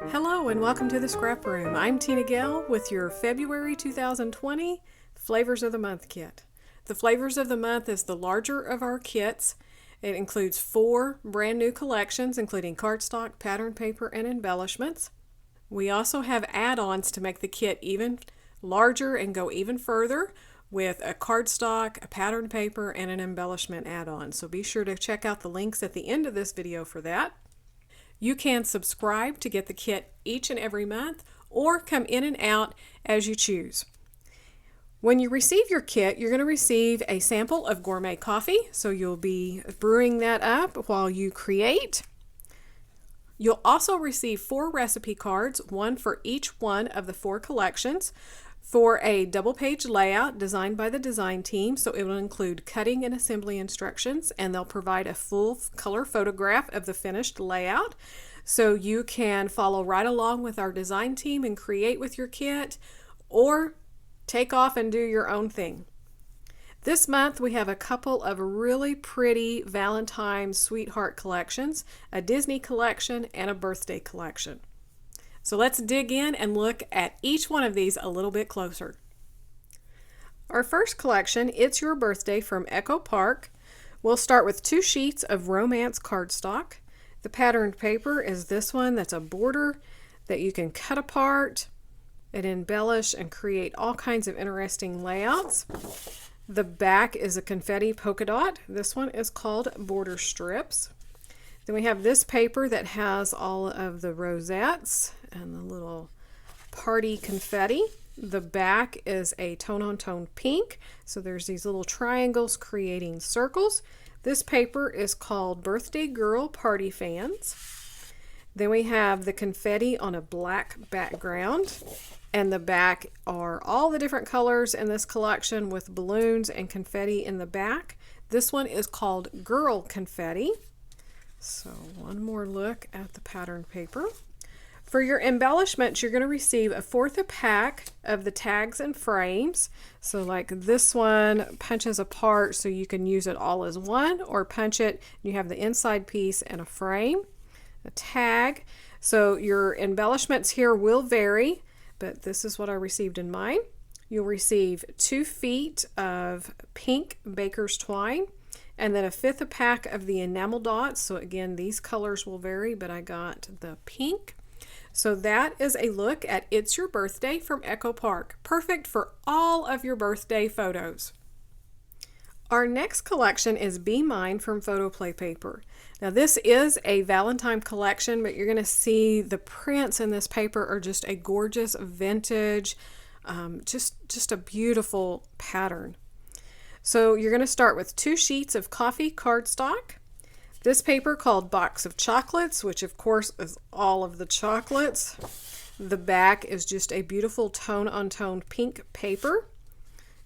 Hello and welcome to the Scrap Room. I'm Tina Gale with your February 2020 Flavors of the Month kit. The Flavors of the Month is the larger of our kits. It includes 4 brand new collections, including cardstock, pattern paper, and embellishments. We also have add-ons to make the kit even larger and go even further with a cardstock, a pattern paper, and an embellishment add-on. So be sure to check out the links at the end of this video for that. You can subscribe to get the kit each and every month or come in and out as you choose. When you receive your kit, you're going to receive a sample of gourmet coffee, so you'll be brewing that up while you create. You'll also receive 4 recipe cards, one for each one of the 4 collections, for a double-page layout designed by the design team, so it will include cutting and assembly instructions, and they'll provide a full color photograph of the finished layout, so you can follow right along with our design team and create with your kit, or take off and do your own thing. This month we have a couple of really pretty Valentine sweetheart collections, a Disney collection, and a birthday collection. So let's dig in and look at each one of these a little bit closer. Our first collection, It's Your Birthday from Echo Park. We'll start with 2 sheets of romance cardstock. The patterned paper is this one that's a border that you can cut apart and embellish and create all kinds of interesting layouts. The back is a confetti polka dot. This one is called border strips. Then we have this paper that has all of the rosettes and the little party confetti. The back is a tone-on-tone pink, so there's these little triangles creating circles. This paper is called Birthday Girl Party Fans. Then we have the confetti on a black background, and the back are all the different colors in this collection with balloons and confetti in the back. This one is called Girl Confetti. So one more look at the pattern paper. For your embellishments, you're going to receive 1/4 a pack of the tags and frames. So like this one punches apart so you can use it all as one, or punch it, you have the inside piece and a frame, a tag. So your embellishments here will vary, but this is what I received in mine. You'll receive 2 feet of pink baker's twine, and then 1/5 a pack of the enamel dots. So again, these colors will vary, but I got the pink. So that is a look at It's Your Birthday from Echo Park. Perfect for all of your birthday photos. Our next collection is Be Mine from Photoplay Paper. Now this is a Valentine collection, but you're going to see the prints in this paper are just a gorgeous vintage, just a beautiful pattern. So you're going to start with 2 sheets of coffee cardstock. This paper called Box of Chocolates, which of course is all of the chocolates. The back is just a beautiful tone-on-tone pink paper.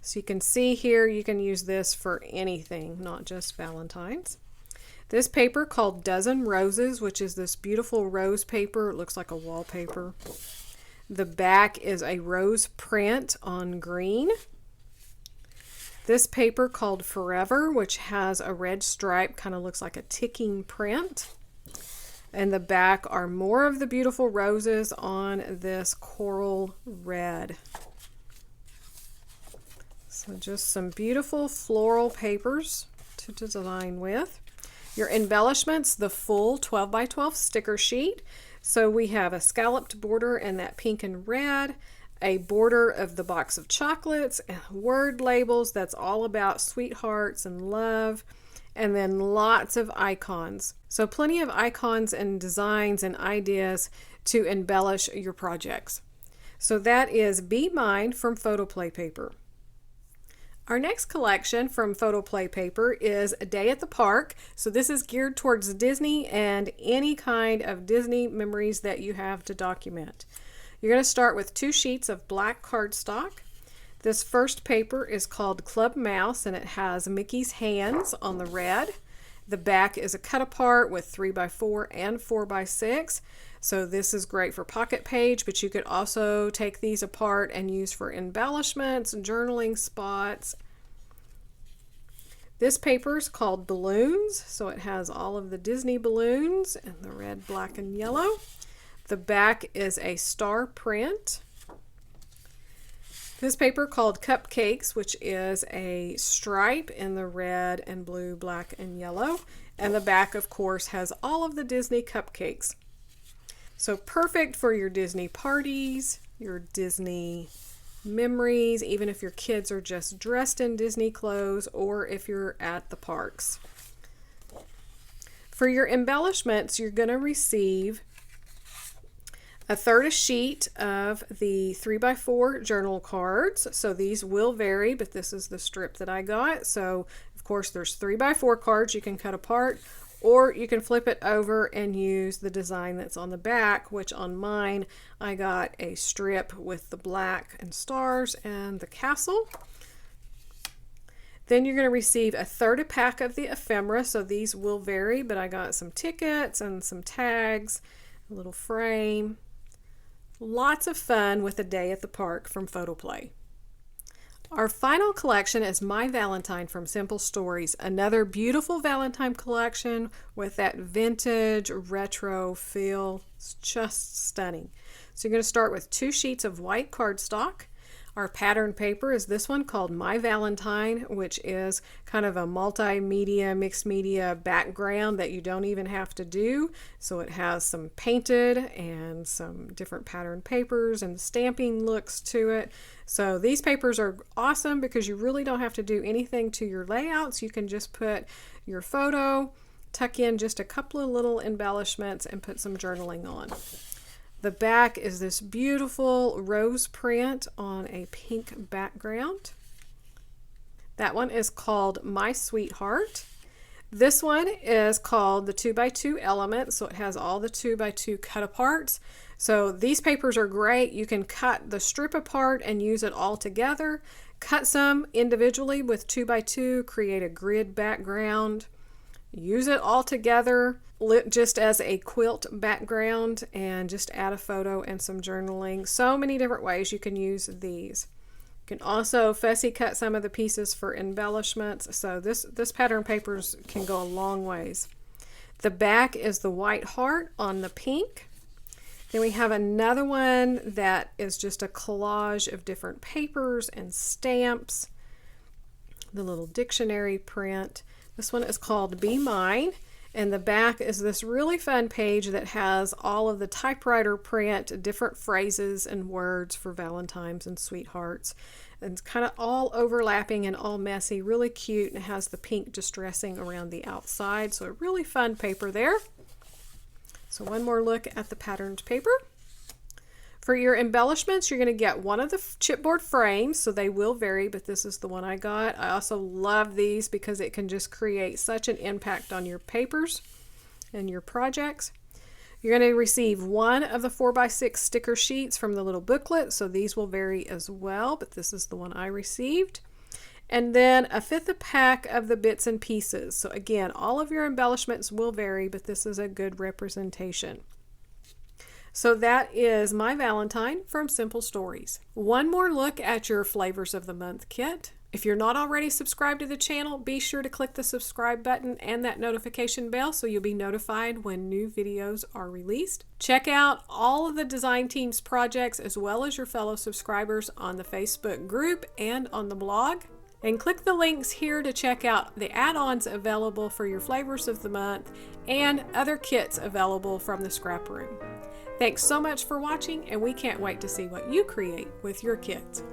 So you can see here, you can use this for anything, not just Valentine's. This paper called Dozen Roses, which is this beautiful rose paper. It looks like a wallpaper. The back is a rose print on green. This paper called Forever, which has a red stripe, kind of looks like a ticking print. And the back are more of the beautiful roses on this coral red. So just some beautiful floral papers to design with. Your embellishments, the full 12 by 12 sticker sheet. So we have a scalloped border in that pink and red, a border of the box of chocolates, and word labels that's all about sweethearts and love, and then lots of icons. So plenty of icons and designs and ideas to embellish your projects. So that is Be Mine from Photoplay Paper. Our next collection from Photoplay Paper is A Day at the Park. So this is geared towards Disney and any kind of Disney memories that you have to document. You're going to start with 2 sheets of black cardstock. This first paper is called Club Mouse, and it has Mickey's hands on the red. The back is a cut apart with 3 by 4 and 4 by 6. So this is great for pocket page, but you could also take these apart and use for embellishments, journaling spots. This paper is called Balloons, so it has all of the Disney balloons in the red, black, and yellow. The back is a star print. This paper called Cupcakes, which is a stripe in the red and blue, black and yellow. And the back, of course, has all of the Disney cupcakes. So perfect for your Disney parties, your Disney memories, even if your kids are just dressed in Disney clothes or if you're at the parks. For your embellishments, you're going to receive a third a sheet of the 3x4 journal cards. So these will vary, but this is the strip that I got. So of course there's 3x4 cards you can cut apart, or you can flip it over and use the design that's on the back, which on mine I got a strip with the black and stars and the castle. Then you're going to receive a third a pack of the ephemera. So these will vary, but I got some tickets and some tags, a little frame. Lots of fun with a day at the park from Photoplay. Our final collection is My Valentine from Simple Stories. Another beautiful Valentine collection with that vintage retro feel. It's just stunning. So you're going to start with 2 sheets of white cardstock. Our pattern paper is this one called My Valentine, which is kind of a multimedia, mixed media background that you don't even have to do. So it has some painted and some different pattern papers and stamping looks to it. So these papers are awesome because you really don't have to do anything to your layouts. You can just put your photo, tuck in just a couple of little embellishments, and put some journaling on. The back is this beautiful rose print on a pink background. That one is called My Sweetheart. This one is called the 2x2 element, so it has all the 2x2 cut aparts. So these papers are great. You can cut the strip apart and use it all together. Cut some individually with 2x2, create a grid background. Use it all together just as a quilt background and just add a photo and some journaling. So many different ways you can use these. You can also fussy cut some of the pieces for embellishments. So this pattern papers can go a long ways. The back is the white heart on the pink. Then we have another one that is just a collage of different papers and stamps. The little dictionary print. This one is called Be Mine, and the back is this really fun page that has all of the typewriter print, different phrases and words for Valentines and sweethearts. And it's kind of all overlapping and all messy, really cute, and it has the pink distressing around the outside. So a really fun paper there. So one more look at the patterned paper. For your embellishments, you're going to get one of the chipboard frames, so they will vary, but this is the one I got. I also love these because it can just create such an impact on your papers and your projects. You're going to receive one of the 4x6 sticker sheets from the little booklet, so these will vary as well, but this is the one I received. And then a fifth a pack of the bits and pieces. So again, all of your embellishments will vary, but this is a good representation. So that is My Valentine from Simple Stories. One more look at your Flavors of the Month kit. If you're not already subscribed to the channel, be sure to click the subscribe button and that notification bell so you'll be notified when new videos are released. Check out all of the design team's projects as well as your fellow subscribers on the Facebook group and on the blog. And click the links here to check out the add-ons available for your Flavors of the Month and other kits available from the Scrap Room. Thanks so much for watching, and we can't wait to see what you create with your kits.